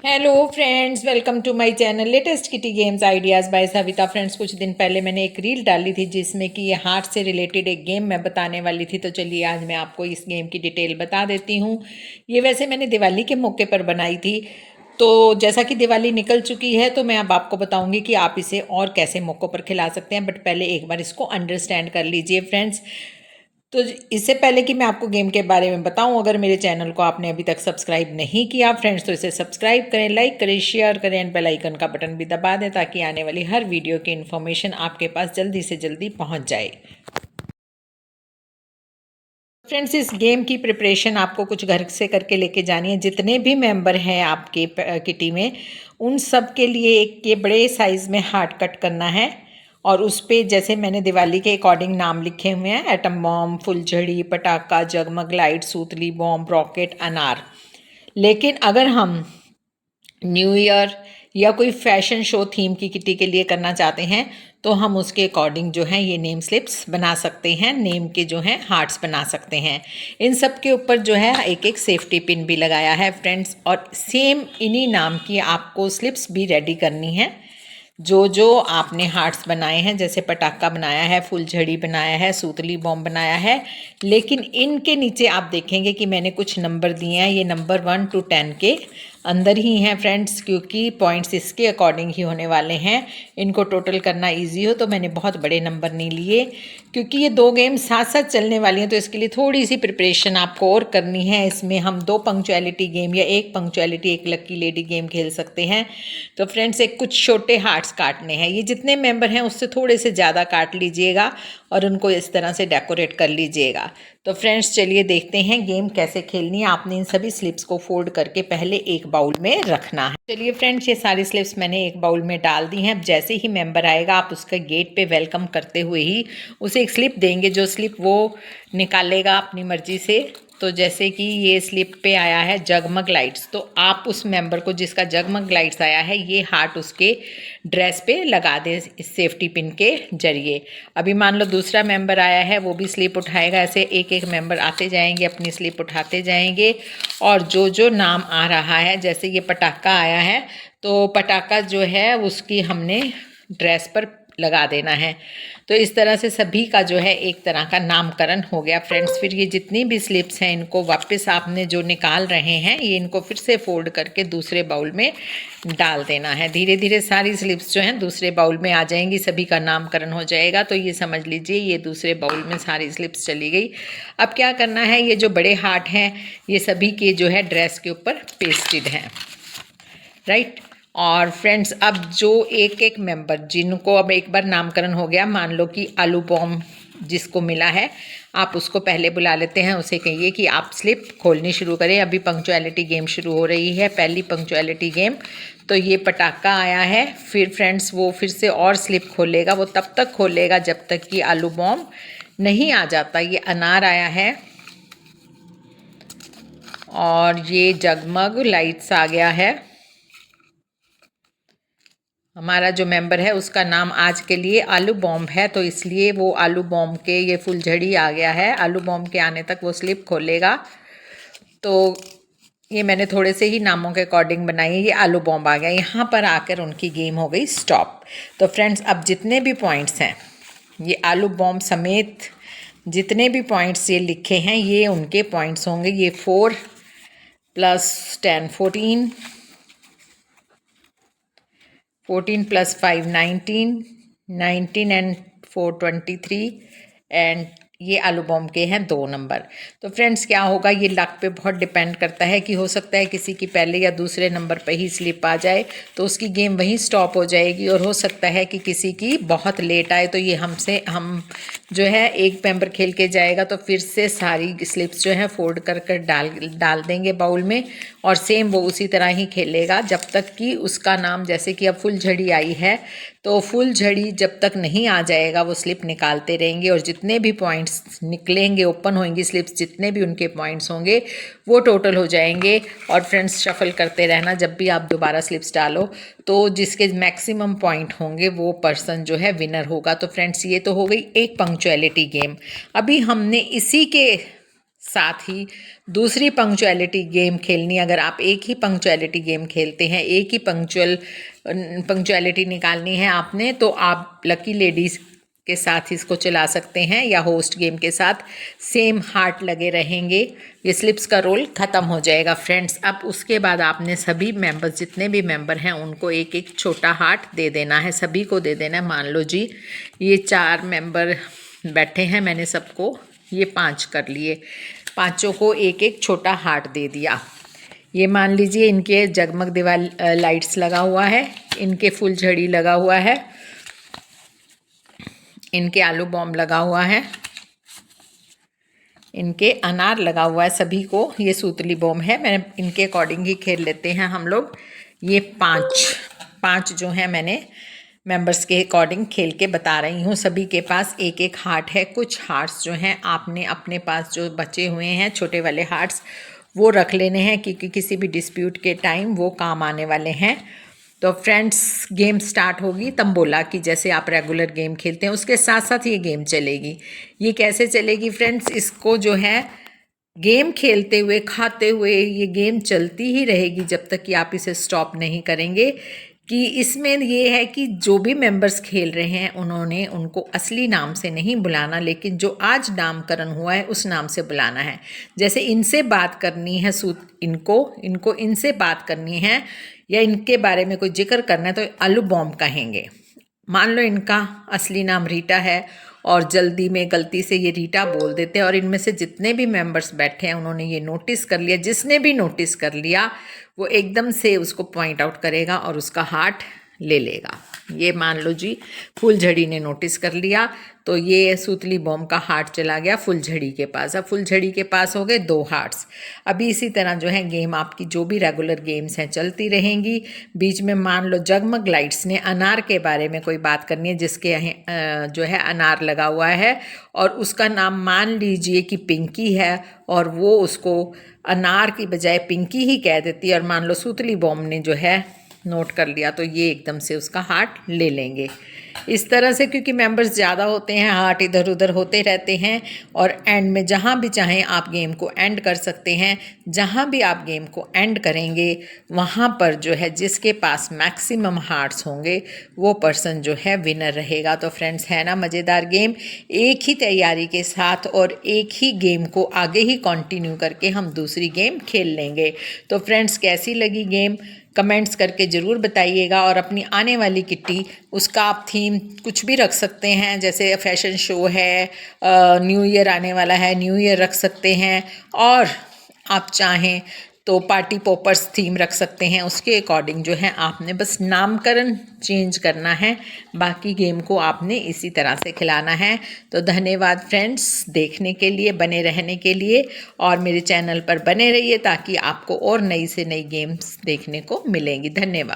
Hello friends, welcome to my channel latest kitty games ideas by Savita. Friends, कुछ दिन पहले मैंने एक रील डाली थी जिसमें कि ये हार्ट से रिलेटेड एक गेम मैं बताने वाली थी। तो चलिए आज मैं आपको इस गेम की डिटेल बता देती हूँ। ये वैसे मैंने दिवाली के मौके पर बनाई थी, तो जैसा कि दिवाली निकल चुकी है तो मैं अब आपको बताऊंगी कि आप इसे और कैसे मौक़ों पर खिला सकते हैं। बट पहले एक बार इसको अंडरस्टैंड कर लीजिए फ्रेंड्स। तो इससे पहले कि मैं आपको गेम के बारे में बताऊं, अगर मेरे चैनल को आपने अभी तक सब्सक्राइब नहीं किया फ्रेंड्स तो इसे सब्सक्राइब करें, लाइक करें, शेयर करें एंड बेल आइकन का बटन भी दबा दें ताकि आने वाली हर वीडियो की इन्फॉर्मेशन आपके पास जल्दी से जल्दी पहुंच जाए। फ्रेंड्स, इस गेम की प्रिपरेशन आपको कुछ घर से करके लेके जानी है। जितने भी मेंबर हैं आपके किटी में, उन सब के लिए एक ये बड़े साइज़ में हार्ट कट करना है और उस पे जैसे मैंने दिवाली के अकॉर्डिंग नाम लिखे हुए हैं: एटम बॉम्ब, फुलझड़ी, पटाखा, जगमग लाइट, सूतली बॉम्ब, रॉकेट, अनार। लेकिन अगर हम न्यू ईयर या कोई फैशन शो थीम की किटी के लिए करना चाहते हैं तो हम उसके अकॉर्डिंग जो है ये नेम स्लिप्स बना सकते हैं, नेम के जो हैं हार्ट्स बना सकते हैं। इन सब के ऊपर जो है एक एक सेफ्टी पिन भी लगाया है फ्रेंड्स, और सेम इन्हीं नाम की आपको स्लिप्स भी रेडी करनी है। जो जो आपने हार्ट्स बनाए हैं, जैसे पटाखा बनाया है, फुलझड़ी बनाया है, सूतली बॉम्ब बनाया है, लेकिन इनके नीचे आप देखेंगे कि मैंने कुछ नंबर दिए हैं। ये नंबर 1 to 10 के अंदर ही हैं फ्रेंड्स, क्योंकि पॉइंट्स इसके अकॉर्डिंग ही होने वाले हैं। इनको टोटल करना इजी हो तो मैंने बहुत बड़े नंबर नहीं लिए, क्योंकि ये दो गेम साथ साथ चलने वाली हैं तो इसके लिए थोड़ी सी प्रिपरेशन आपको और करनी है। इसमें हम 2 पंक्चुअलिटी गेम या 1 पंक्चुअलिटी, 1 लक्की लेडी गेम खेल सकते हैं। तो फ्रेंड्स, एक कुछ छोटे हार्ट्स काटने हैं। ये जितने मेंबर हैं उससे थोड़े से ज़्यादा काट लीजिएगा और उनको इस तरह से डेकोरेट कर लीजिएगा। तो फ्रेंड्स, चलिए देखते हैं गेम कैसे खेलनी है। आपने इन सभी स्लिप्स को फोल्ड करके पहले एक बाउल में रखना है। चलिए फ्रेंड्स, ये सारी स्लिप्स मैंने एक बाउल में डाल दी हैं। अब जैसे ही मेंबर आएगा आप उसका गेट पे वेलकम करते हुए ही उसे एक स्लिप देंगे, जो स्लिप वो निकालेगा अपनी मर्जी से। तो जैसे कि ये स्लिप पे आया है जगमग लाइट्स, तो आप उस मेंबर को जिसका जगमग लाइट्स आया है ये हार्ट उसके ड्रेस पे लगा दें इस सेफ्टी पिन के जरिए। अभी मान लो दूसरा मेंबर आया है, वो भी स्लिप उठाएगा। ऐसे एक एक मेंबर आते जाएंगे, अपनी स्लिप उठाते जाएंगे, और जो जो नाम आ रहा है, जैसे ये पटाखा आया है तो पटाखा जो है उसकी हमने ड्रेस पर लगा देना है। तो इस तरह से सभी का जो है एक तरह का नामकरण हो गया फ्रेंड्स। फिर ये जितनी भी स्लिप्स हैं इनको वापस आपने जो निकाल रहे हैं ये इनको फिर से फोल्ड करके दूसरे बाउल में डाल देना है। धीरे धीरे सारी स्लिप्स जो हैं दूसरे बाउल में आ जाएंगी, सभी का नामकरण हो जाएगा। तो ये समझ लीजिए ये दूसरे बाउल में सारी स्लिप्स चली गई। अब क्या करना है, ये जो बड़े हार्ट हैं ये सभी के जो है ड्रेस के ऊपर पेस्टेड हैं, राइट। और फ्रेंड्स, अब जो एक एक मेंबर जिनको अब एक बार नामकरण हो गया, मान लो कि आलू बॉम्ब जिसको मिला है, आप उसको पहले बुला लेते हैं। उसे कहिए कि आप स्लिप खोलनी शुरू करें। अभी पंक्चुअलिटी गेम शुरू हो रही है, पहली पंक्चुअलिटी गेम। तो ये पटाखा आया है, फिर फ्रेंड्स वो फिर से और स्लिप खोलेगा। वो तब तक खोलेगा जब तक कि आलू बॉम्ब नहीं आ जाता। ये अनार आया है और ये जगमग लाइट्स आ गया है। हमारा जो मेंबर है उसका नाम आज के लिए आलू बॉम्ब है, तो इसलिए वो आलू बॉम्ब के ये फुलझड़ी आ गया है। आलू बॉम्ब के आने तक वो स्लिप खोलेगा। तो ये मैंने थोड़े से ही नामों के अकॉर्डिंग बनाई है। ये आलू बॉम्ब आ गया, यहाँ पर आकर उनकी गेम हो गई स्टॉप। तो फ्रेंड्स, अब जितने भी पॉइंट्स हैं, ये आलू बॉम्ब समेत जितने भी पॉइंट्स ये लिखे हैं ये उनके पॉइंट्स होंगे। ये 4 + 10 14, 14 + 5 19, 19 and 4 23, एंड ये आलू बॉम्ब के हैं 2 नंबर। तो फ्रेंड्स, क्या होगा, ये लक पे बहुत डिपेंड करता है कि हो सकता है किसी की पहले या दूसरे नंबर पे ही स्लिप आ जाए तो उसकी गेम वहीं स्टॉप हो जाएगी, और हो सकता है कि किसी की बहुत लेट आए तो ये हम जो है एक मेंबर खेल के जाएगा तो फिर से सारी स्लिप्स जो है फोल्ड कर कर डाल देंगे बाउल में, और सेम वो उसी तरह ही खेलेगा जब तक कि उसका नाम, जैसे कि अब फुलझड़ी आई है तो फुलझड़ी जब तक नहीं आ जाएगा वो स्लिप निकालते रहेंगे, और जितने भी पॉइंट्स निकलेंगे, ओपन होंगी स्लिप्स, जितने भी उनके पॉइंट्स होंगे वो टोटल हो जाएंगे। और फ्रेंड्स, शफल करते रहना, जब भी आप दोबारा स्लिप्स डालो तो जिसके मैक्सिमम पॉइंट होंगे वो पर्सन जो है विनर होगा। तो फ्रेंड्स, ये तो हो गई एक पंक्चुअलिटी गेम। अभी हमने इसी के साथ ही दूसरी पंक्चुअलिटी गेम खेलनी, अगर आप एक ही पंक्चुअलिटी गेम खेलते हैं, एक ही पंक्चुअलिटी निकालनी है आपने, तो आप लकी लेडीज़ के साथ इसको चला सकते हैं या होस्ट गेम के साथ सेम हार्ट लगे रहेंगे। ये स्लिप्स का रोल ख़त्म हो जाएगा फ्रेंड्स। अब उसके बाद आपने सभी मेंबर्स, जितने भी मेंबर हैं, उनको एक एक छोटा हार्ट दे देना है, सभी को दे देना है। मान लो जी ये 4 मेंबर बैठे हैं, मैंने सबको ये 5 कर लिए, पांचों को एक एक छोटा हार्ट दे दिया। ये मान लीजिए इनके जगमग दीवार लाइट्स लगा हुआ है, इनके फुलझड़ी लगा हुआ है, इनके आलू बॉम्ब लगा हुआ है, इनके अनार लगा हुआ है, सभी को ये सूतली बॉम्ब है। मैंने इनके अकॉर्डिंग ही खेल लेते हैं हम लोग। ये पाँच जो है मैंने मेंबर्स के अकॉर्डिंग खेल के बता रही हूँ। सभी के पास एक एक हार्ट है। कुछ हार्ट्स जो हैं आपने अपने पास जो बचे हुए हैं छोटे वाले हार्ट्स वो रख लेने हैं, क्योंकि किसी भी डिस्प्यूट के टाइम वो काम आने वाले हैं। तो फ्रेंड्स गेम स्टार्ट होगी तंबोला की, जैसे आप रेगुलर गेम खेलते हैं उसके साथ साथ ये गेम चलेगी। ये कैसे चलेगी फ्रेंड्स, इसको जो है गेम खेलते हुए खाते हुए ये गेम चलती ही रहेगी जब तक कि आप इसे स्टॉप नहीं करेंगे। कि इसमें ये है कि जो भी मेंबर्स खेल रहे हैं उन्होंने उनको असली नाम से नहीं बुलाना, लेकिन जो आज नामकरण हुआ है उस नाम से बुलाना है। जैसे इनसे बात करनी है, इनको इनसे बात करनी है या इनके बारे में कोई जिक्र करना है तो आलू बॉम्ब कहेंगे। मान लो इनका असली नाम रीटा है और जल्दी में गलती से ये रीटा बोल देते हैं, और इनमें से जितने भी मेंबर्स बैठे हैं उन्होंने ये नोटिस कर लिया। जिसने भी नोटिस कर लिया वो एकदम से उसको पॉइंट आउट करेगा और उसका हार्ट ले लेगा। ये मान लो जी फुलझड़ी ने नोटिस कर लिया तो ये सूतली बॉम्ब का हार्ट चला गया फुलझड़ी के पास। अब फुलझड़ी के पास हो गए 2 हार्ट्स। अभी इसी तरह जो है गेम आपकी जो भी रेगुलर गेम्स हैं चलती रहेंगी। बीच में मान लो जगमग लाइट्स ने अनार के बारे में कोई बात करनी है, जिसके जो है अनार लगा हुआ है और उसका नाम मान लीजिए कि पिंकी है, और वो उसको अनार की बजाय पिंकी ही कह देती है, और मान लो सूतली बॉम्ब ने जो है नोट कर लिया तो ये एकदम से उसका हार्ट ले लेंगे। इस तरह से क्योंकि मेंबर्स ज़्यादा होते हैं हार्ट इधर उधर होते रहते हैं, और एंड में जहाँ भी चाहें आप गेम को एंड कर सकते हैं। जहाँ भी आप गेम को एंड करेंगे वहाँ पर जो है जिसके पास मैक्सिमम हार्ट्स होंगे वो पर्सन जो है विनर रहेगा। तो फ्रेंड्स है ना मज़ेदार गेम, एक ही तैयारी के साथ और एक ही गेम को आगे ही कंटिन्यू करके हम दूसरी गेम खेल लेंगे। तो फ्रेंड्स कैसी लगी गेम कमेंट्स करके ज़रूर बताइएगा, और अपनी आने वाली किट्टी उसका आप थीम कुछ भी रख सकते हैं, जैसे फैशन शो है, न्यू ईयर आने वाला है, न्यू ईयर रख सकते हैं, और आप चाहें तो पार्टी पॉपर्स थीम रख सकते हैं। उसके अकॉर्डिंग जो है आपने बस नामकरण चेंज करना है, बाकी गेम को आपने इसी तरह से खिलाना है। तो धन्यवाद फ्रेंड्स देखने के लिए, बने रहने के लिए, और मेरे चैनल पर बने रहिए ताकि आपको और नई से नई गेम्स देखने को मिलेंगी। धन्यवाद।